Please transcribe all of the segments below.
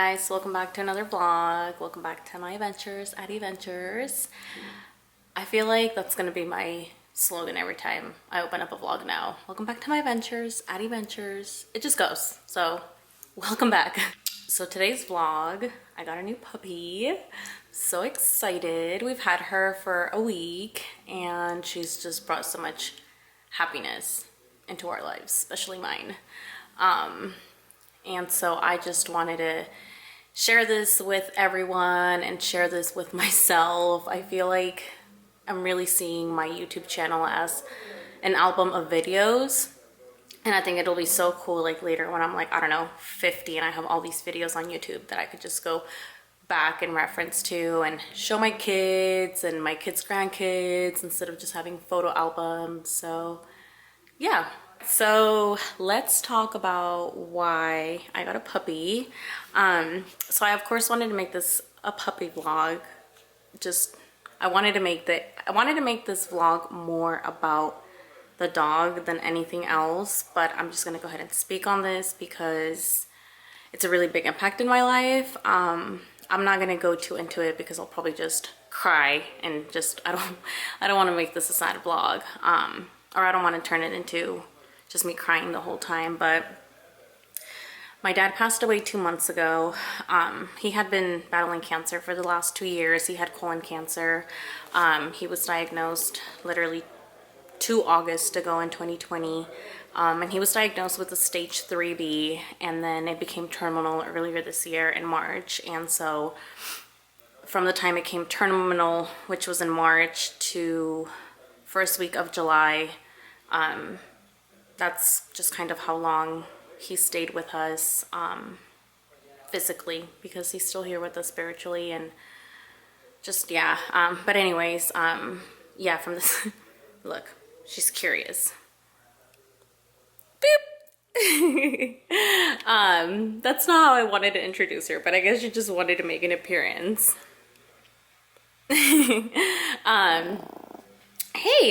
guys, welcome back to another vlog. Welcome back to my adventures at Adventures. I feel like that's gonna be my slogan every time I open up a vlog now. Welcome back to my adventures at Adventures. It just goes, so welcome back. So today's vlog, I got a new puppy. So excited. We've had her for a week and she's just brought so much happiness into our lives, especially mine. And so I just wanted to share this with everyone and share this with myself. I feel like I'm really seeing my YouTube channel as an album of videos. And I think it'll be so cool, like later when I'm like, I don't know, 50 and I have all these videos on YouTube that I could just go back and reference to and show my kids and my kids' grandkids instead of just having photo albums. So yeah. So let's talk about why I got a puppy. So I of course wanted to make this a puppy vlog. I wanted to make this vlog more about the dog than anything else, but I'm just gonna go ahead and speak on this because it's a really big impact in my life. I'm not gonna go too into it because I'll probably just cry and just I don't want to make this a sad vlog, or I don't want to turn it into just me crying the whole time. But my dad passed away 2 months ago. He had been battling cancer for the last 2 years. He had colon cancer. He was diagnosed literally 2 August ago in 2020. And he was diagnosed with a stage 3B, and then it became terminal earlier this year in March. And so from the time it came terminal, which was in March, to first week of July, that's just kind of how long he stayed with us physically, because he's still here with us spiritually. And just yeah, but anyways, yeah, from this look, she's curious. Boop. That's not how I wanted to introduce her, but I guess she just wanted to make an appearance. Hey,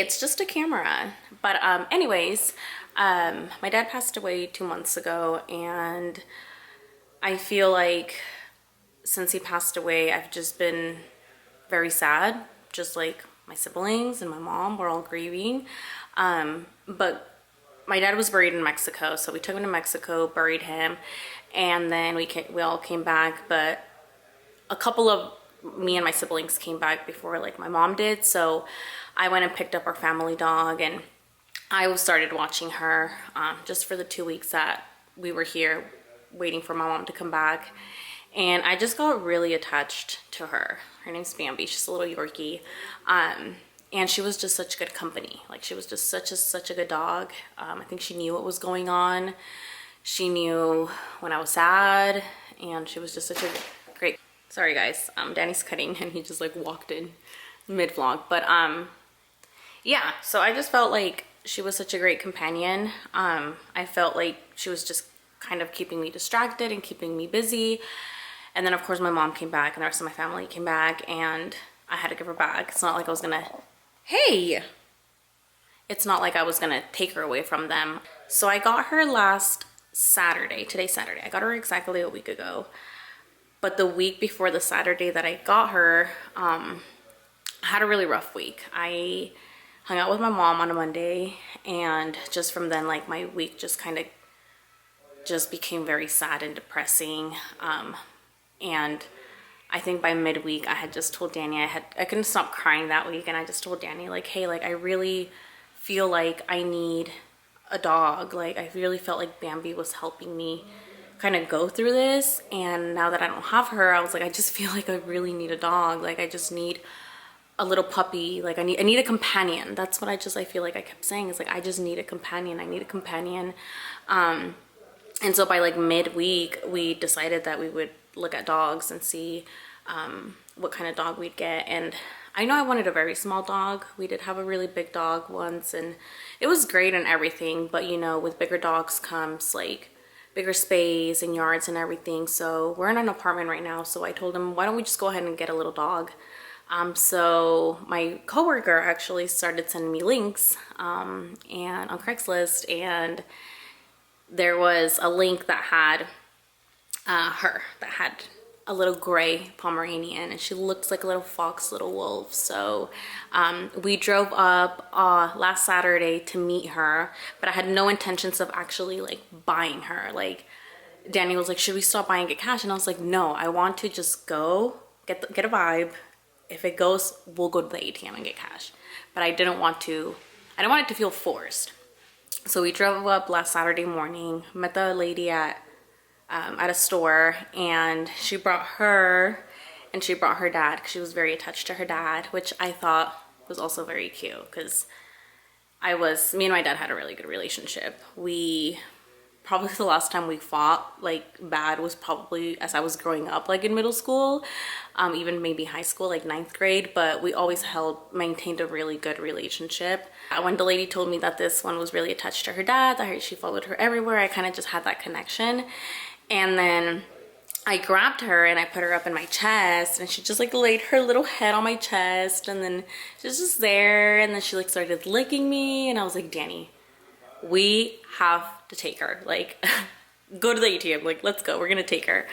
it's just a camera. But anyways, my dad passed away 2 months ago, and I feel like since he passed away, I've just been very sad, just like my siblings and my mom were all grieving. But my dad was buried in Mexico, so we took him to Mexico, buried him, and then we all came back. But a couple of me and my siblings came back before like my mom did, so I went and picked up our family dog, and I started watching her just for the 2 weeks that we were here waiting for my mom to come back. And I just got really attached to her. Her name's Bambi. She's a little Yorkie. And she was just such good company. Like, she was just such a good dog. I think she knew what was going on. She knew when I was sad, and she was just such a great... Sorry guys, Danny's cutting and he just like walked in mid-vlog. But yeah, so I just felt like she was such a great companion. I felt like she was just kind of keeping me distracted and keeping me busy. And then of course my mom came back and the rest of my family came back, and I had to give her back. It's not like I was gonna, hey! It's not like I was gonna take her away from them. So I got her last Saturday, today's Saturday. I got her exactly a week ago. But the week before the Saturday that I got her, I had a really rough week. I hung out with my mom on a Monday, and just from then, like, my week just kind of just became very sad and depressing. And I think by midweek I had just told Danny, I couldn't stop crying that week, and I just told Danny, like, hey, like, I really feel like I need a dog. Like, I really felt like Bambi was helping me kind of go through this, and now that I don't have her, I was like, I just feel like I really need a dog. Like, I just need a little puppy. Like, I need a companion. That's what I feel like I kept saying, is like, I just need a companion. I need a companion. And so by like midweek, we decided that we would look at dogs and see what kind of dog we'd get. And I know I wanted a very small dog. We did have a really big dog once, and it was great and everything, but you know, with bigger dogs comes like bigger space and yards and everything. So we're in an apartment right now, so I told him, why don't we just go ahead and get a little dog. So my coworker actually started sending me links and on Craigslist, and there was a link that had her that had a little gray Pomeranian, and she looks like a little fox, little wolf. So we drove up last Saturday to meet her, but I had no intentions of actually like buying her. Like Danny was like, should we stop by and get cash? And I was like, no, I want to just go get a vibe. If it goes, we'll go to the ATM and get cash. But I didn't want it to feel forced. So we drove up last Saturday morning, met the lady at a store, and she brought her and she brought her dad because she was very attached to her dad, which I thought was also very cute because me and my dad had a really good relationship. Probably the last time we fought like bad was probably as I was growing up, like in middle school, even maybe high school, like 9th grade, but we always maintained a really good relationship. When the lady told me that this one was really attached to her dad, that she followed her everywhere, I kind of just had that connection. And then I grabbed her and I put her up in my chest, and she just like laid her little head on my chest, and then she was just there, and then she like started licking me, and I was like, Danny, we have to take her, like go to the ATM, like let's go, we're gonna take her.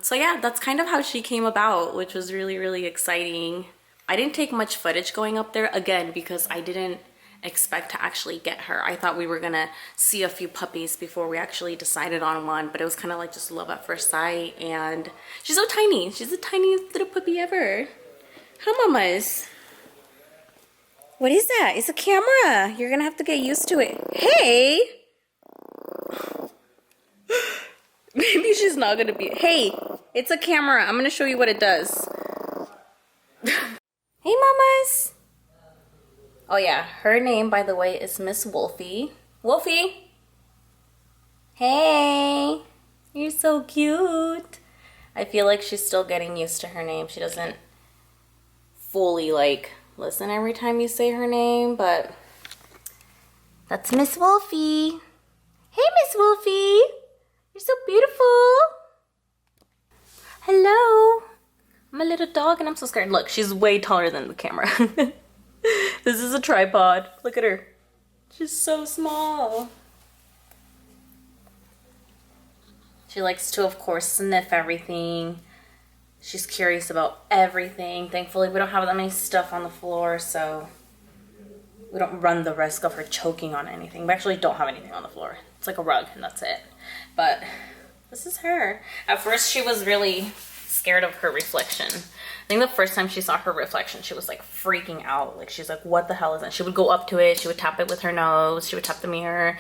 So yeah, that's kind of how she came about, which was really, really exciting. I didn't take much footage going up there, again, because I didn't expect to actually get her. I thought we were gonna see a few puppies before we actually decided on one, but it was kind of like just love at first sight. And she's so tiny. She's the tiniest little puppy ever. Hi, mamas. What is that? It's a camera. You're gonna have to get used to it. Hey! Maybe she's not gonna be. Hey, it's a camera. I'm gonna show you what it does. Hey, mamas. Oh yeah, her name, by the way, is Miss Wolfie. Wolfie! Hey! You're so cute. I feel like she's still getting used to her name. She doesn't fully like listen every time you say her name, but that's Miss Wolfie. Hey, Miss Wolfie! You're so beautiful. Hello. I'm a little dog and I'm so scared. Look, she's way taller than the camera. This is a tripod. Look at her. She's so small. She likes to, of course, sniff everything. She's curious about everything. Thankfully, we don't have that many stuff on the floor, so we don't run the risk of her choking on anything. We actually don't have anything on the floor. It's like a rug, and that's it. But this is her. At first, she was really scared of her reflection. I think the first time she saw her reflection, she was like freaking out. Like she's like, what the hell is that? She would go up to it, she would tap it with her nose, she would tap the mirror,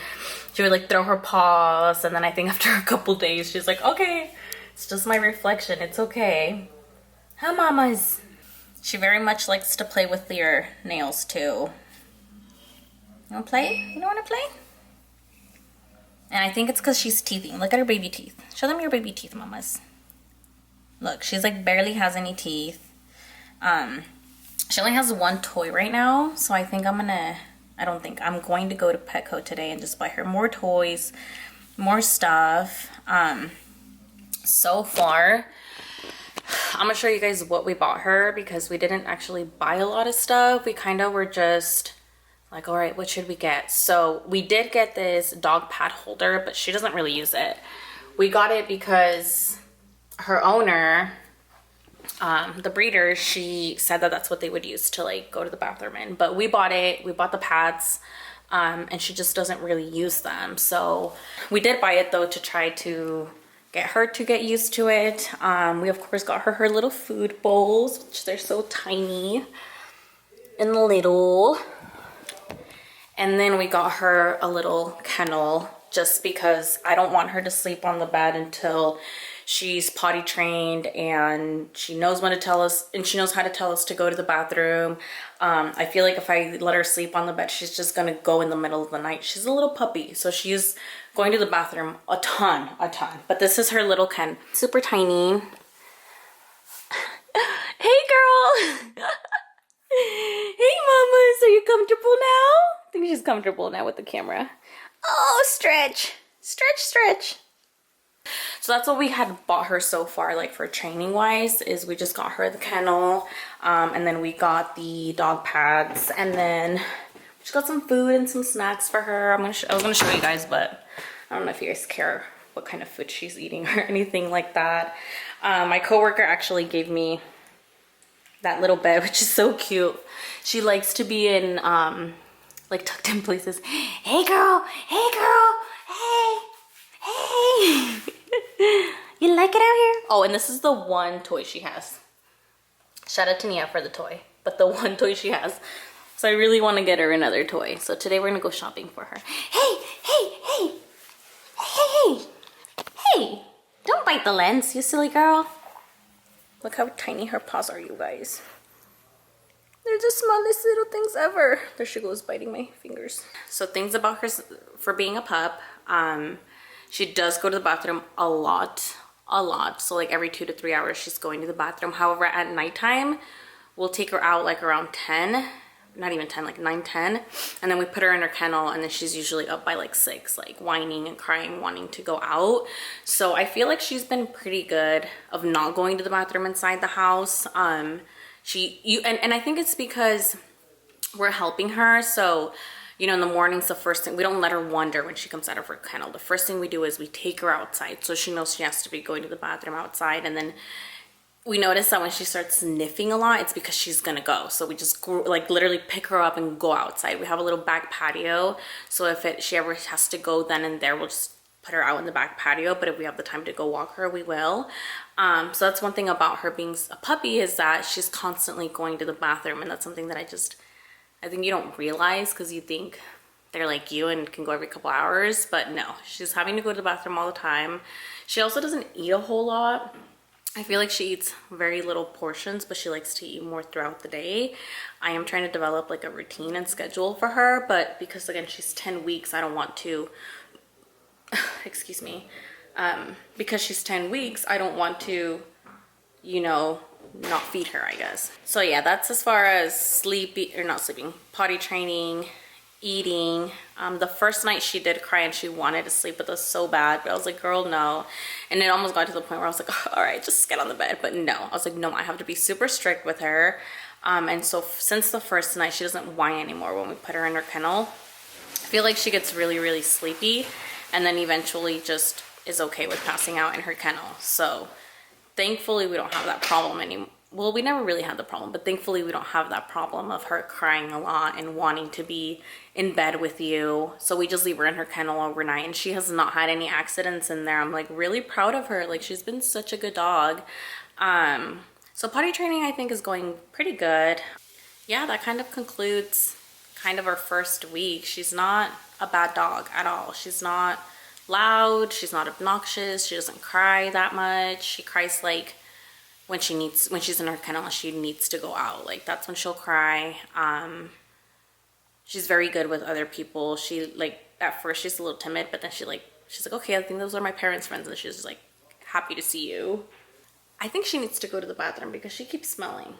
she would like throw her paws, and then I think after a couple days she's like, okay, it's just my reflection, it's okay. Hi, mamas. She very much likes to play with your nails too. You wanna play? You don't wanna play? And I think it's because she's teething. Look at her baby teeth. Show them your baby teeth, mamas. Look, she's like barely has any teeth. She only has one toy right now, so I'm going to go to Petco today and just buy her more toys, more stuff. So far, I'm gonna show you guys what we bought her because we didn't actually buy a lot of stuff. We kind of were just like, all right, what should we get? So we did get this dog pad holder, but she doesn't really use it. We got it because her owner, the breeder, she said that that's what they would use to like go to the bathroom in, but we bought the pads, and she just doesn't really use them. So we did buy it though to try to get her to get used to it. We of course got her little food bowls, which they're so tiny and little. And then we got her a little kennel just because I don't want her to sleep on the bed until she's potty trained and she knows when to tell us, and she knows how to tell us to go to the bathroom. I feel like if I let her sleep on the bed, she's just gonna go in the middle of the night. She's a little puppy, so she's going to the bathroom a ton. But this is her little Ken, super tiny. Hey, girl. Hey, mamas, are you comfortable now? I think she's comfortable now with the camera. Oh, stretch. So that's what we had bought her so far, like for training wise, is we just got her the kennel, and then we got the dog pads, and then we just got some food and some snacks for her. I was gonna show you guys, but I don't know if you guys care what kind of food she's eating or anything like that. My coworker actually gave me that little bed, which is so cute. She likes to be in like tucked in places. Hey girl, hey girl, hey, hey. You like it out here? Oh, and this is the one toy she has. Shout out to Nia for the toy, but the one toy she has. So I really want to get her another toy. So today we're gonna go shopping for her. Hey, hey, hey, hey, hey, hey. Don't bite the lens, you silly girl. Look how tiny her paws are, you guys. They're the smallest little things ever. There she goes, biting my fingers. So things about her for being a pup. She does go to the bathroom a lot. So like every 2 to 3 hours she's going to the bathroom. However, at nighttime, we'll take her out like around 10. Not even 10, like 9, 10. And then we put her in her kennel, and then she's usually up by like 6, like whining and crying, wanting to go out. So I feel like she's been pretty good of not going to the bathroom inside the house. And I think it's because we're helping her. So, you know, in the mornings, the first thing, we don't let her wander when she comes out of her kennel. The first thing we do is we take her outside. So she knows she has to be going to the bathroom outside. And then we notice that when she starts sniffing a lot, it's because she's gonna go. So we just like literally pick her up and go outside. We have a little back patio. So if she ever has to go then and there, we'll just put her out in the back patio. But if we have the time to go walk her, we will. So that's one thing about her being a puppy, is that she's constantly going to the bathroom. And that's something that I think you don't realize, because you think they're like you and can go every couple hours. But no, she's having to go to the bathroom all the time. She also doesn't eat a whole lot. I feel like she eats very little portions, but she likes to eat more throughout the day. I am trying to develop like a routine and schedule for her, but because again, she's 10 weeks, I don't want to, excuse me, because she's 10 weeks, I don't want to, you know, not feed her, I guess. So yeah, that's as far as potty training, eating. The first night she did cry and she wanted to sleep with us so bad, but I was like, girl, no. And it almost got to the point where I was like, oh, all right, just get on the bed. But no, I was like, no, I have to be super strict with her. And so since the first night, she doesn't whine anymore when we put her in her kennel. I feel like she gets really, really sleepy, and then eventually just is okay with passing out in her kennel. So thankfully we don't have that problem anymore. Well, we never really had the problem, but thankfully we don't have that problem of her crying a lot and wanting to be in bed with you. So we just leave her in her kennel overnight, and she has not had any accidents in there. I'm like really proud of her. Like, she's been such a good dog. So potty training, I think, is going pretty good. Yeah, that kind of concludes kind of our first week. She's not a bad dog at all. She's not loud. She's not obnoxious. She doesn't cry that much. She cries like when she's in her kennel and she needs to go out, like that's when she'll cry. She's very good with other people. She like, at first she's a little timid, but then she's like, okay, I think those are my parents' friends, and she's just like happy to see you. I think she needs to go to the bathroom because she keeps smelling.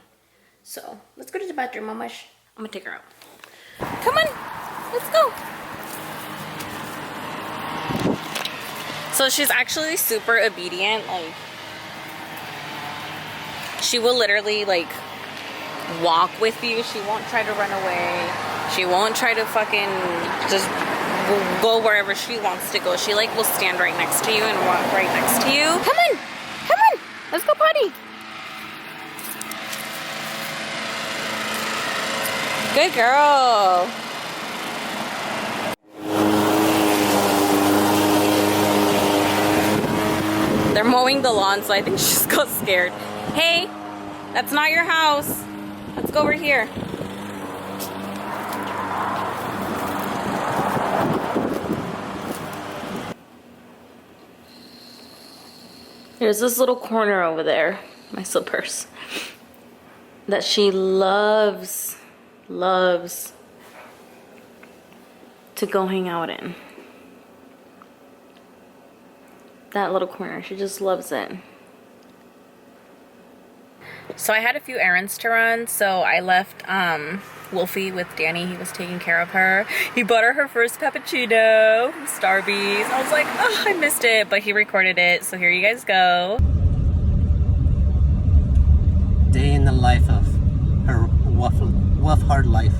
So let's go to the bathroom, Mamash. I'm gonna take her out. Come on, let's go. So she's actually super obedient. Like, she will literally like walk with you. She won't try to run away. She won't try to fucking just go wherever she wants to go. She like will stand right next to you and walk right next to you. Come on, come on, let's go potty. Good girl. They're mowing the lawn, so I think she just got scared. Hey, that's not your house. Let's go over here. There's this little corner over there, my slippers, that she loves to go hang out in. That little corner, she just loves it. So I had a few errands to run, so I left Wolfie with Danny. He was taking care of her. He bought her first cappuccino from Starbucks. I was like, oh, I missed it, but he recorded it, so here you guys go. Day in the life of her wolf hard life.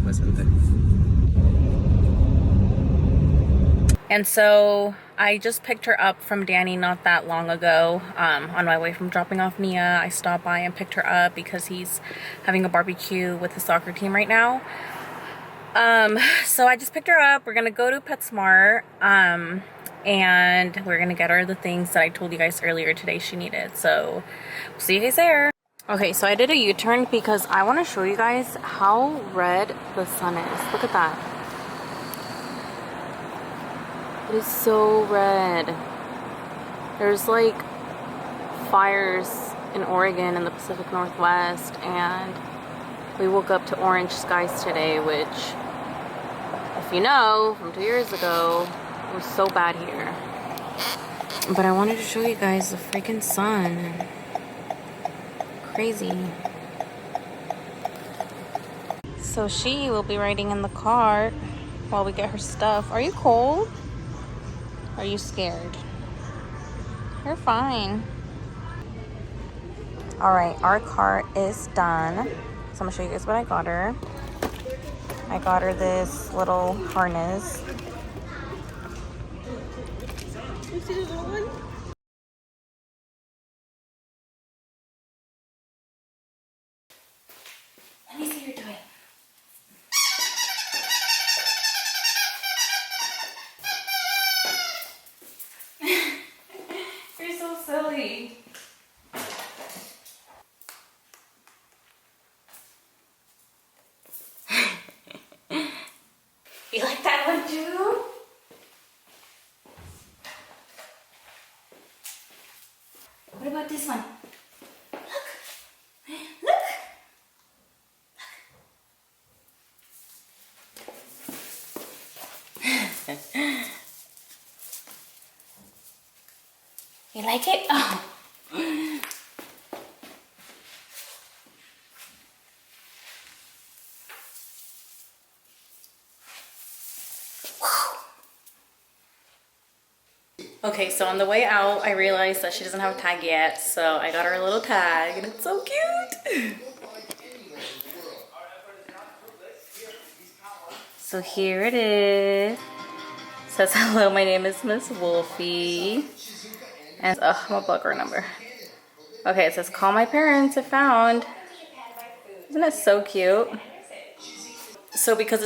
Wasn't it? And so I just picked her up from Danny not that long ago. On my way from dropping off Nia, I stopped by and picked her up because he's having a barbecue with his soccer team right now. So I just picked her up. We're gonna go to PetSmart, and we're gonna get her the things that I told you guys earlier today she needed. So we'll see you guys there. Okay, so I did a U-turn because I want to show you guys how red the sun is. Look at that. It is so red. There's like fires in Oregon and the Pacific Northwest, and we woke up to orange skies today, which, if you know, from 2 years ago, it was so bad here. But I wanted to show you guys the freaking sun. Crazy. So she will be riding in the car while we get her stuff. Are you cold? Are you scared? You're fine. All right, our car is done. So I'm gonna show you guys what I got her. I got her this little harness. You see the little one? Let me see your toy. You're so silly. You like that one too? What about this one? Look! Look! You like it? Oh. Okay, so on the way out, I realized that she doesn't have a tag yet, so I got her a little tag, and it's so cute. So here it is. It says, hello, my name is Miss Wolfie. And, I'm gonna plug her number. Okay, it says, call my parents if found. Isn't it so cute? So because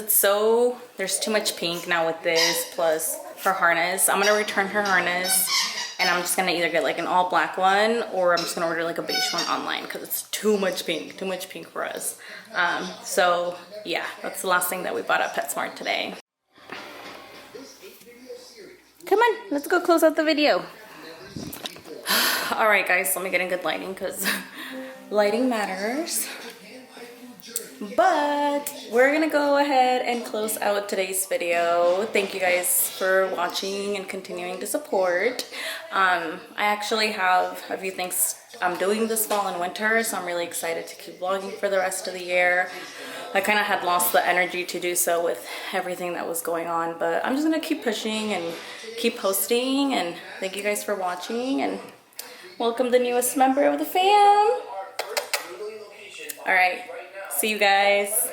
there's too much pink now with this, plus her harness, I'm gonna return her harness, and I'm just gonna either get like an all black one, or I'm just gonna order like a beige one online because it's too much pink for us. So yeah, that's the last thing that we bought at PetSmart today. Come on, let's go close out the video. All right guys, let me get in good lighting because lighting matters. But we're gonna go ahead and close out today's video. Thank you guys for watching and continuing to support. I actually have a few things I'm doing this fall and winter, so I'm really excited to keep vlogging for the rest of the year. I kind of had lost the energy to do so with everything that was going on, but I'm just gonna keep pushing and keep posting, and thank you guys for watching, and welcome the newest member of the fam. All right. See you guys.